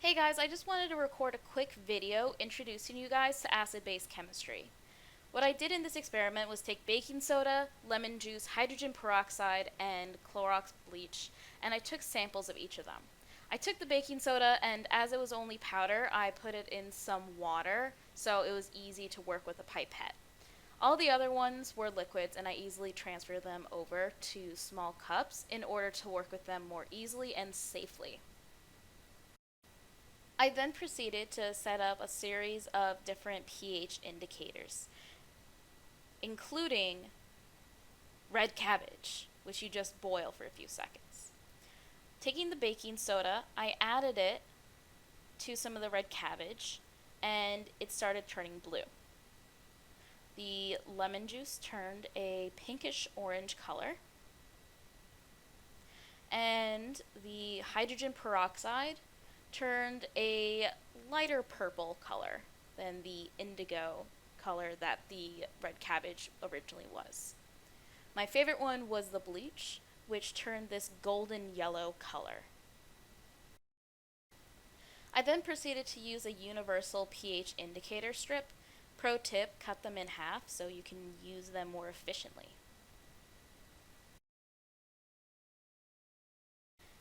Hey guys, I just wanted to record a quick video introducing you guys to acid-base chemistry. What I did in this experiment was take baking soda, lemon juice, hydrogen peroxide, and Clorox bleach, and I took samples of each of them. I took the baking soda, and as it was only powder, I put it in some water, so it was easy to work with a pipette. All the other ones were liquids, and I easily transferred them over to small cups in order to work with them more easily and safely. I then proceeded to set up a series of different pH indicators, including red cabbage, which you just boil for a few seconds. Taking the baking soda, I added it to some of the red cabbage, and it started turning blue. The lemon juice turned a pinkish orange color, and the hydrogen peroxide turned a lighter purple color than the indigo color that the red cabbage originally was. My favorite one was the bleach, which turned this golden yellow color. I then proceeded to use a universal pH indicator strip. Pro tip, cut them in half so you can use them more efficiently.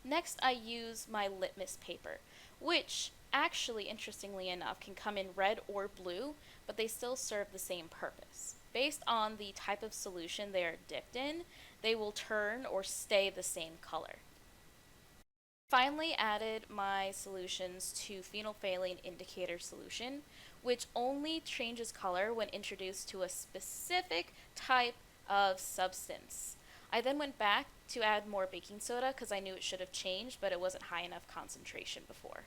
Next, I use my litmus paper, which actually, interestingly enough, can come in red or blue, but they still serve the same purpose. Based on the type of solution they are dipped in, they will turn or stay the same color. Finally, added my solutions to phenolphthalein indicator solution, which only changes color when introduced to a specific type of substance. I then went back to add more baking soda because I knew it should have changed, but it wasn't high enough concentration before.